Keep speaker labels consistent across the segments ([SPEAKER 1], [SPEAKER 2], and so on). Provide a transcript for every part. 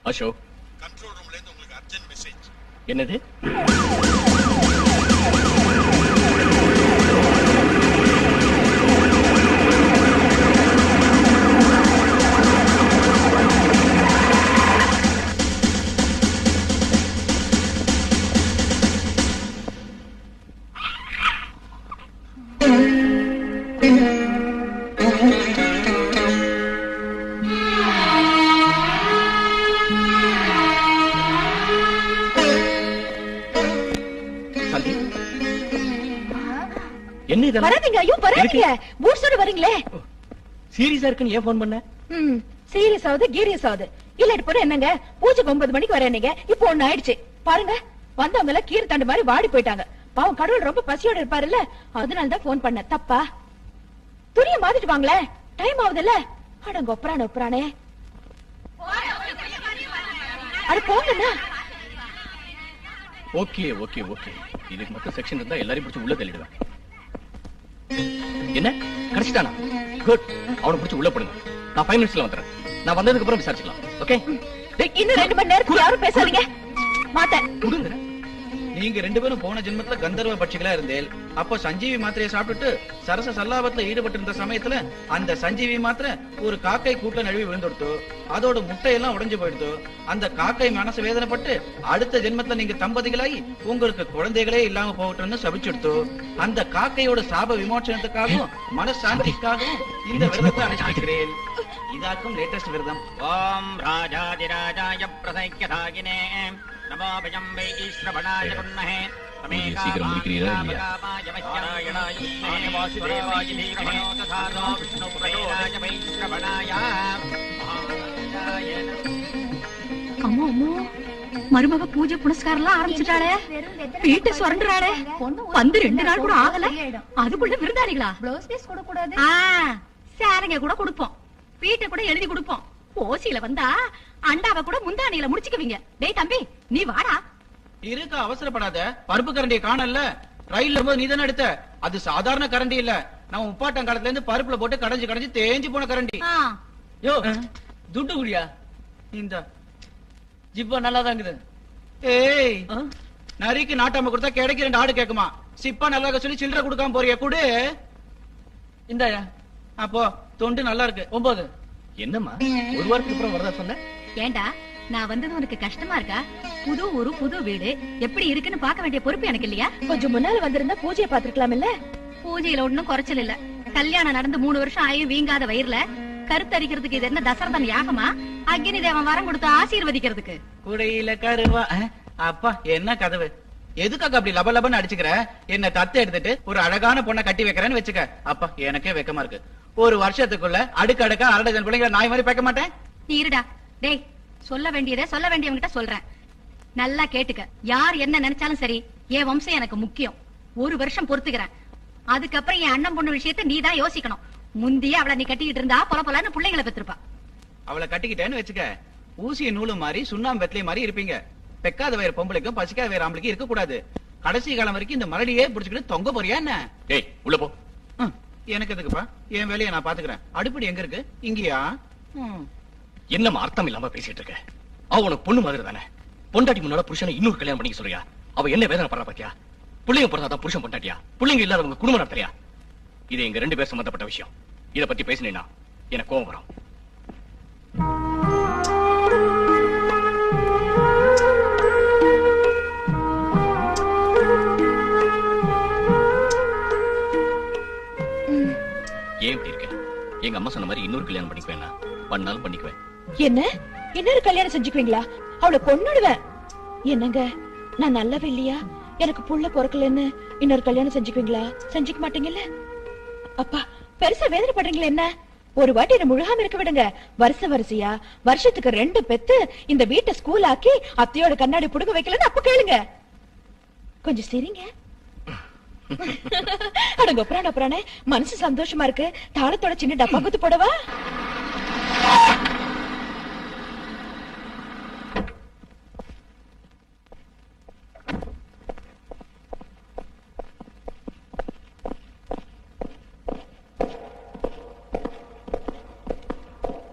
[SPEAKER 1] Ashok,
[SPEAKER 2] control ரூம்ல இருந்து உங்களுக்கு அர்ஜென்ட் மெசேஜ்.
[SPEAKER 1] என்னது? என்ன இதெல்லாம்?
[SPEAKER 3] வராதீங்க, ஐயோ வராதீங்க. பூட்ஸோட வரீங்களே.
[SPEAKER 1] சீரியஸா இருக்குன்னு ஏன் போன் பண்ண?
[SPEAKER 3] சீரியஸ் ஆகுது, கீரியஸ் ஆகுது. இல்ல இப்போ என்னங்க, பூஜைக்கு 9 மணிக்கு வரேன் நீங்க. இப்போ 1 ஆயிடுச்சு. பாருங்க, வந்தவங்க எல்லாம் கீரை தண்டு மாதிரி வாடி போயிட்டாங்க. பாவம் கடவுள் ரொம்ப பசியோட இருப்பாருல்ல, அதனால தான் போன் பண்ண. தப்பா? துணியை மாத்திட்டு வாங்களே, டைம் ஆகுதுல்ல. அடங்க ஒப்பரானே. அட போங்கண்ணா.
[SPEAKER 1] ஓகே ஓகே ஓகே, இதுக்கு மட்டும் செக்ஷன் இருந்தா எல்லாரையும் பிடிச்சி உள்ள தள்ளிடுவேன். என்ன கிடைச்சிட்டானா? குட், அவனை பிடிச்சி உள்ள போடுங்க. நான் 5 மினிட்ஸ்ல வந்துடுறேன். நான் வந்ததுக்கு அப்புறம் விசாரிச்சுக்கலாம். ஓகே?
[SPEAKER 3] இன்னும் 2 மணி நேரத்துக்கு யாரும் பேசாதீங்க. மாட்டேன்.
[SPEAKER 1] கொடுங்க.
[SPEAKER 4] நீங்க 2 பேரும் போன ஜென்மத்துல கந்தர்வ பட்சிகளா இருந்தேல். அப்போ சஞ்சீவி மாத்திரையை சாப்பிட்டுட்டு சரச சல்லாபத்துல ஈடுபட்டு இருந்த சமயத்துல அந்த சஞ்சீவி மாத்திரை ஒரு காக்கை கூட்ட நழுவி விழுந்துடுத்து. அதோட முட்டையெல்லாம் உடைஞ்சு போயிடுத்து. அந்த காக்கை மனசு வேதனைப்பட்டு அடுத்த ஜென்மத்துல நீங்க தம்பதிகளாகி உங்களுக்கு குழந்தைகளே இல்லாம போகட்டும்னு சபிச்சுடுத்து. அந்த காக்கையோட சாப விமோச்சனத்துக்காகவும் மனசாந்திக்காகவும் இந்த விரதத்தை அனுஷ்டிக்கிறேன். இதாக்கும் லேட்டஸ்ட் விரதம்.
[SPEAKER 5] ஓம் ராஜாதிராஜாய பிரசைக்யதாகினே நமோ பஜம்பை ஈஸ்வரபணாய குண்மஹே
[SPEAKER 1] சீக்கிரம் முடிக்கிறீரா இல்லையா?
[SPEAKER 3] அம்மா அம்மா, மருமக பூஜை புனஸ்காரம் எல்லாம் ஆரம்பிச்சுட்டாளே. வீட்டை சுரண்டுறாளே. வந்து 2 நாள் கூட ஆகல, அதுக்குள்ள விருந்தாளிகளா?
[SPEAKER 6] ப்ளவுஸ் பீஸ் கூட கூடாது.
[SPEAKER 3] சாரங்க கூட கொடுப்போம், வீட்டை கூட எழுதி கொடுப்போம். ஓசியில வந்தா அண்டாவை கூட முந்தானியில முடிச்சுக்குவீங்க. டேய் தம்பி, நீ வாடா.
[SPEAKER 4] இருக்க அவசரப்படாத. பருப்பு கரண்டியை காணல. ரயில்ல போது நீ தானே எடுத்த. அது சாதாரண கரண்டி இல்ல. நம்ம உப்பாட்டம் காலத்துல இருந்து பருப்புல போட்டு கடைஞ்சு தேஞ்சு போன கரண்டி.
[SPEAKER 7] யோ, துட்டு குடியா?
[SPEAKER 4] இந்த
[SPEAKER 7] ஜிப்பா நல்லா தான் இருக்குது.
[SPEAKER 4] ஏய், நரிக்கு நாட்டாம கொடுத்தா கிடைக்க 2 ஆடு கேக்குமா? சிப்பா நல்லா சொல்லி சில்லறை கொடுக்காம போறிய குடு.
[SPEAKER 7] இந்தாயா.
[SPEAKER 4] அப்போ தொண்டு நல்லா இருக்கு.
[SPEAKER 7] 9.
[SPEAKER 1] என்னம்மா ஒரு வாரத்துக்கு அப்புறம் வரதா சொன்ன?
[SPEAKER 3] ஏண்டா, நான் வந்தது உனக்கு கஷ்டமா இருக்கா? புது ஊரு, புது வீடு, எப்படி இருக்குன்னு பார்க்க வேண்டிய பொறுப்பு எனக்கு இல்லையா? கொஞ்சம் முன்னால வந்திருந்தா பூஜையை பாத்துருக்கலாம் இல்ல? பூஜையில ஒண்ணும் குறைச்சல் இல்ல. கல்யாணம் நடந்து 3 வருஷம் ஆயும் வீங்காத வயிறுல கருத்தரிக்கிறதுக்கு இது என்ன தசரதன் யாகமா? அக்னி தேவன் வரம் கொடுத்து ஆசீர்வதிக்கிறதுக்கு.
[SPEAKER 4] குடையில கருவா. அப்பா என்ன கதவு. எதுக்காக அப்படி லப லபன்னு அடிச்சுக்கிற? என்ன தத்து எடுத்துட்டு ஒரு அழகான பொண்ணை கட்டி வைக்கிறேன்னு வச்சுக்க. அப்பா எனக்கே வெக்கமா இருக்கு. ஒரு வருஷத்துக்குள்ள அடுக்கடுக்கா 1/2 டஜன் பிள்ளைங்களை நாய் மாதிரி பேக்க மாட்டேன்.
[SPEAKER 3] நீ இருடா. டேய், சொல்ல வேண்டியதை சொல்ல வேண்டியவங்கிட்ட சொல்றேன். நல்லா கேட்டுக்க. யார் என்ன நினைச்சாலும் சரி, என் வம்சம் எனக்கு முக்கியம். 1 வருஷம் பொறுத்துக்கிறேன். அதுக்கப்புறம் என் அண்ணன் பொண்ணு விஷயத்தை நீ தான் யோசிக்கணும். முந்தியே அவளை நீ கட்டிக்கிட்டு இருந்தா பொல பொலன்னு பிள்ளைங்களை பெற்றிருப்பா.
[SPEAKER 4] அவளை கட்டிக்கிட்டேன்னு வச்சுக்க, ஊசிய நூலு மாதிரி சுண்ணாம்பு வெத்தலை மாதிரி இருப்பீங்க. பெக்காத வயிறு பொம்பளைக்கும் பசிக்காத வயிறு ஆம்பளைக்கும் இருக்க கூடாது. கடைசி காலம் வரைக்கும் இந்த மலடியே புடிச்சுக்கிட்டு தொங்க போறியா என்ன?
[SPEAKER 1] டேய் உள்ள போ.
[SPEAKER 4] எனக்கு எதுக்குப்பா? என் வேலையை நான் பாத்துக்கிறேன். அடுப்படி எங்க இருக்கு? இங்கயா?
[SPEAKER 1] என்னம்மா அர்த்தம் இல்லாம பேசிட்டு இருக்க? அவ உனக்கு பொண்ணு மாதிரி தானே. பொண்டாட்டி முன்னால புருஷனை இன்னொரு கல்யாணம் பண்ணிக்க சொல்றியா? அவ என்ன வேதனை பண்றா பாத்தியா? பிள்ளைங்க பிறந்தாதான் புருஷன் பொண்டாட்டியா? பிள்ளைங்க இல்லாதவங்க குடும்பம் நடத்துறியா? இது எங்க 2 பேர் சம்பந்தப்பட்ட விஷயம். இத பத்தி பேசினேன்னா எனக்கு கோபம் வரும். ஏன் இப்படி இருக்க? எங்க அம்மா சொன்ன மாதிரி இன்னொரு கல்யாணம் பண்ணிக்குவேன். பண்ணாலும் பண்ணிக்குவேன்.
[SPEAKER 3] என்ன இன்னொரு கல்யாணம் செஞ்சுக்குவீங்களா? அவளை கொன்னுடுவேன். என்னங்க, நான் நல்லவே இல்லையா? எனக்கு புள்ள பொறக்கலன்னு இன்னொரு கல்யாணம் செஞ்சுக்குவீங்களா? செஞ்சுக்க மாட்டீங்கல்ல? அப்பா, பெருசா வேதனைப்படுறீங்களா என்ன? ஒரு வாட்டி என்ன முழுகாம இருக்க விடுங்க. வரிசையா வருஷத்துக்கு 2 பெத்து இந்த வீட்டை ஸ்கூல் ஆக்கி அத்தையோட கண்ணாடி புடுங்க வைக்கலன்னு அப்ப கேளுங்க. கொஞ்சம் சரிங்க. அடங்க அப்புறானே மனசு சந்தோஷமா இருக்கு. தாளத்தோட சின்ன டப்பா குத்து போடவா?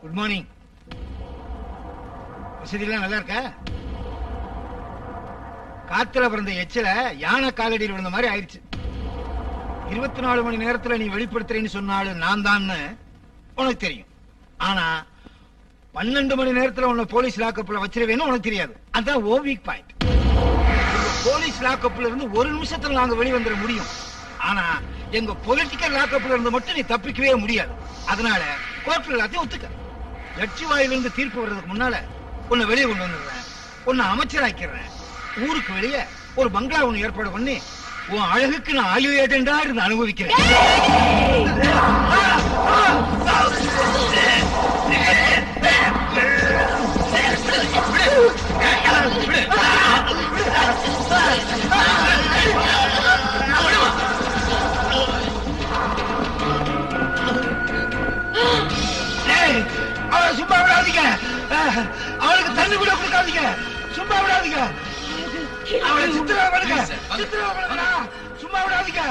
[SPEAKER 4] Good morning.
[SPEAKER 6] வசதியெல்லாம் நல்லா இருக்கா? காத்துல பிறந்த எச்சில யானை காலடியில் விழுந்த மாதிரி ஆயிடுச்சு. 24 மணி நேரத்துல நீ வெளிப்படுத்துறேன்னு சொன்னாலும் நான் தான் உனக்கு தெரியும். ஆனா 12 மணி நேரத்துல உன்னை போலீஸ் லாக்கப்ல வச்சிருவேன்னு உனக்கு தெரியாது. அதான் ஓ வீக் பாயிண்ட். போலீஸ் லாக்கப்ல இருந்து ஒரு நிமிஷத்துல நாங்க வெளிவந்துட முடியும். ஆனா எங்க பொலிட்டிக்கல் லாக்கப்ல இருந்து மட்டும் நீ தப்பிக்கவே முடியாது. அதனால கோர்ட்ல எல்லாத்தையும் ஒத்துக்க. லட்சி வாயிலிருந்து தீர்ப்பு வர்றதுக்கு முன்னால உன்னை வெளியே கொண்டு வந்துடுறேன். உன்னை அமைச்சராக்கிறேன். ஊருக்கு வெளியே ஒரு பங்களா ஒண்ணு ஏற்பாடு பண்ணி உன் அழகுக்கு நான் ஆயுள் ஏஜெண்டா இருந்து அனுபவிக்கிறேன். அவளை சும்மா விடாதீங்க. அவளுக்கு தண்ணி கூட கொடுக்காதீங்க. சும்மா விடாதீங்க. அவளை சித்திரவதை பண்ணுங்க. சித்திரவதை பண்ணுங்க. சும்மா விடாதீங்க.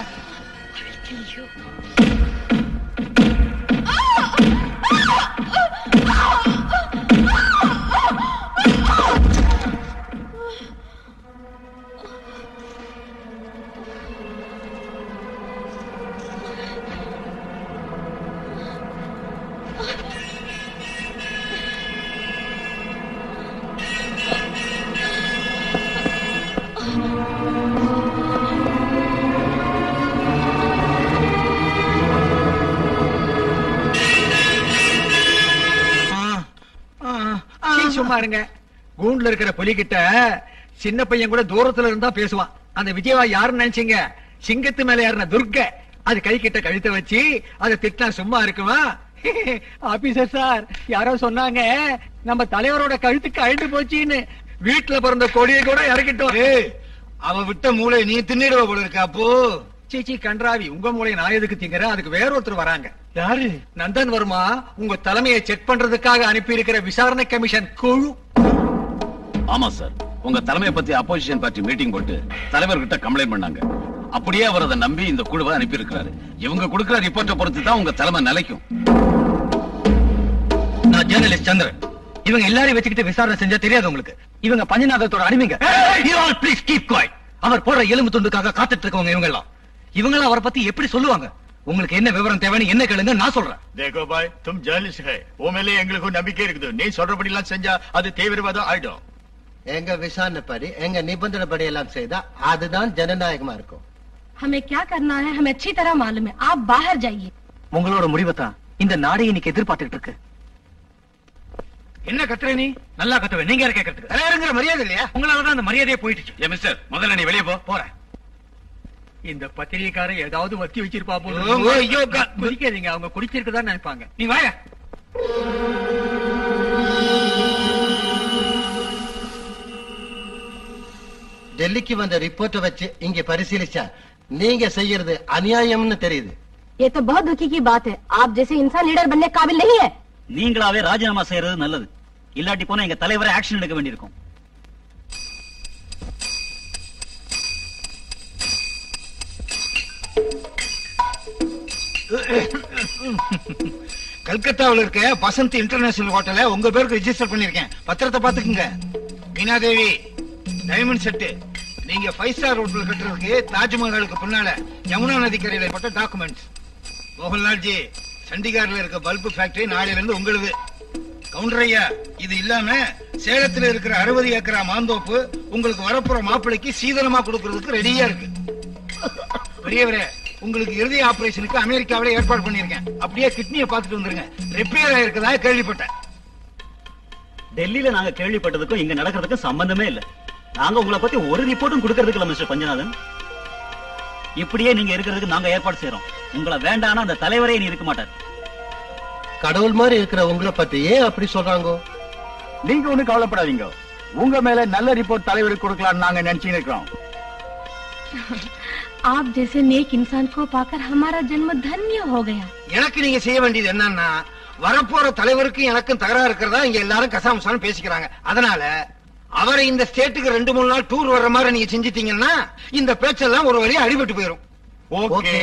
[SPEAKER 6] சும்மா இருங்க. கூண்டுல இருக்கிற புலிகிட்ட சின்ன பையன் கூட தூரத்துல இருந்தா பேசுவான். அந்த விஜயவா யாருன்னு நினைச்சீங்க? சிங்கத்து மேல ஏறின துர்க்க. அது கை கிட்ட கழுத்தை வச்சு அதை திட்டினா சும்மா இருக்குமா? ஆபீசர் சார், யாரோ சொன்னாங்க நம்ம தலைவரோட கழுத்துக்கு அழுட்டு போச்சுன்னு. வீட்டுல பிறந்த கொடியை கூட இறக்கிட்டோம். அவ விட்ட மூளை நீ தின்னிடுவ போல இருக்கா? அப்போ சீச்சி கன்றாவி, உங்க மூளை நான் எதுக்கு திங்கிறேன்? அதுக்கு வேற ஒருத்தர் வராங்க. யாரு? நந்தன் வர்மா உங்க தலைமையை செக் பண்றதுக்காக அனுப்பி இருக்கிற விசாரணை கமிஷன் குழு.
[SPEAKER 8] ஆமா சார், உங்க தலைமையை பத்தி அப்போசிஷன் பார்ட்டி மீட்டிங் போட்டு தலைவர்கிட்ட கம்ப்ளைண்ட் பண்ணாங்க. அப்படியே அவர் அதை நம்பி இந்த குழுவை அனுப்பி இருக்கிறாரு. இவங்க கொடுக்கிற ரிப்போர்ட்டை பொறுத்து தான் உங்க தலைமை நிலைக்கும்.
[SPEAKER 1] நான் ஜேர்னலிஸ்ட் சந்திரன். இவங்க எல்லாரையும் வச்சுக்கிட்டு விசாரணை செஞ்சா தெரியாது உங்களுக்கு. இவங்க பஞ்சநாதத்தோட அடிமைங்க. Please keep quiet. அவர் போடுற எலும்பு துண்டுக்காக காத்துட்டு இருக்கவங்க இவங்க எல்லாம். இவங்களாம் அவரை பத்தி எப்படி சொல்லுவாங்க? உங்களுக்கு என்ன விவரம் தேவைன்னு என்ன கேளுங்க, நான் சொல்றேன்.
[SPEAKER 2] देखो भाई, तुम जर्नलिस्ट है. वो மேலே எங்களுக்கு நம்பிக்கை இருக்குது. நீ சொல்றபடி எல்லாம் செஞ்சா அது தீவிரவாதம் ஆயிடும்.
[SPEAKER 9] எங்க விசாரணைப்படி எங்க நிபந்தனைப்படி எல்லாம் செய்தா அதுதான் ஜனநாயகமா இருக்கும்.
[SPEAKER 10] हमें क्या करना है हमें अच्छी तरह मालूम है. आप बाहर जाइए.
[SPEAKER 1] உங்களோட முடிவை தான் இந்த நாடே இன்னைக்கு எதிர்பார்த்துட்டு இருக்கு. என்ன கத்துற நீ? நல்லா கத்துவேன். நீங்க யார கேட்கறதுக்கு? தலைவருங்கிற மரியாதை இல்லையா? உங்களாலதான் அந்த மரியாதையே போயிடுச்சு.
[SPEAKER 8] ஏ மிஸ்டர், முதல்ல நீ வெளியே போ.
[SPEAKER 1] போறேன். இந்த பத்திரிகைக்காரன் ஏதாவது வத்தி வச்சிருப்பா போல. குடிக்காதீங்க, அவங்க குடிச்சிருக்கதான் நினைப்பாங்க. நீ வாயா.
[SPEAKER 9] டெல்லிக்கு வந்த ரிப்போர்ட்டை வச்சு இங்க பரிசீலிச்சா நீங்க செய்யறது அநியாயம்னு தெரியுது.
[SPEAKER 10] ये तो बहुत दुखी की बात है. आप जैसे इंसान लीडर बनने काबिल नहीं है.
[SPEAKER 5] நீங்களாவே ராஜினாமா செய்யறது நல்லது. இல்லாட்டி போனா எங்க தலைவரை ஆக்ஷன் எடுக்க வேண்டியிருக்கும்.
[SPEAKER 6] கல்கத்தாவில் இருக்க பசந்த் இன்டர்நேஷனல் ஹோட்டல உங்க பேருக்கு ரெஜிஸ்டர் பண்ணிருக்கேன். பத்திரத்தை பாத்துக்குங்க. மீனாதேவி, டைமண்ட் செட்டு, நீங்க 5 ஸ்டார் ஹோட்டல் கட்டுறதுக்கு தாஜ்மஹாலுக்கு பின்னால யமுனா நதிக்கரையில போட்ட டாக்குமெண்ட்ஸ். மோகன்லால்ஜி, சண்டிகார்ல இருக்க பல்பு ஃபேக்டரி நாளையில இருந்து உங்களுது. கவுண்டர் ஐயா, இது இல்லாம சேலத்துல இருக்கிற 60 ஏக்கரா மாந்தோப்பு உங்களுக்கு வரப்புற மாப்பிளைக்கு சீதனமா கொடுக்கறதுக்கு ரெடியா இருக்கு. பெரியவரே, உங்களுக்கு இறுதி ஆபரேஷனுக்கு அமெரிக்காவில ஏற்பாடு பண்ணிருக்கேன். அப்படியே கிட்னியை பார்த்துட்டு வந்துருங்க. ரிப்பேர் ஆயிருக்கதா கேள்விப்பட்டேன்.
[SPEAKER 5] டெல்லியில நாங்க கேள்விப்பட்டதுக்கும் இங்க நடக்கிறதுக்கும் சம்பந்தமே இல்ல. நாங்க உங்களை பத்தி ஒரு ரிப்போர்ட்டும் கொடுக்கறதுக்கு இல்ல மிஸ்டர் பஞ்சநாதன். இப்படியே நீங்க இருக்கிறதுக்கு நாங்க ஏற்பாடு செய்யறோம். உங்களை வேண்டானா அந்த தலைவரே நீ இருக்க மாட்டார்.
[SPEAKER 9] கடவுள் மாதிரி இருக்கிற உங்களை பத்தி ஏன் அப்படி சொல்றாங்க?
[SPEAKER 8] நீங்க ஒண்ணு கவலைப்படாதீங்க. உங்க மேல நல்ல ரிப்போர்ட் தலைவருக்கு கொடுக்கலாம்னு நாங்க நினைச்சுட்டு இருக்கோம்.
[SPEAKER 10] आप जैसे नेक इंसान को पाकर हमारा जन्म धन्य हो गया.
[SPEAKER 6] எனக்கு நீங்க செய்ய வேண்டியது என்னன்னா, வரப்போற தலைவருக்கும் எனக்கும் தகராறு இருக்கிறதா இங்க எல்லாரும் கசாமசான்னு பேசிக்கிறாங்க. அதனால அவரை இந்த ஸ்டேட்டுக்கு 2-3 நாள் டூர் வர்ற மாதிரி நீங்க செஞ்சிட்டீங்கன்னா இந்த பேச்செல்லாம் ஒரு வழியா அடிபட்டு போயிரும்.
[SPEAKER 9] ஓகே.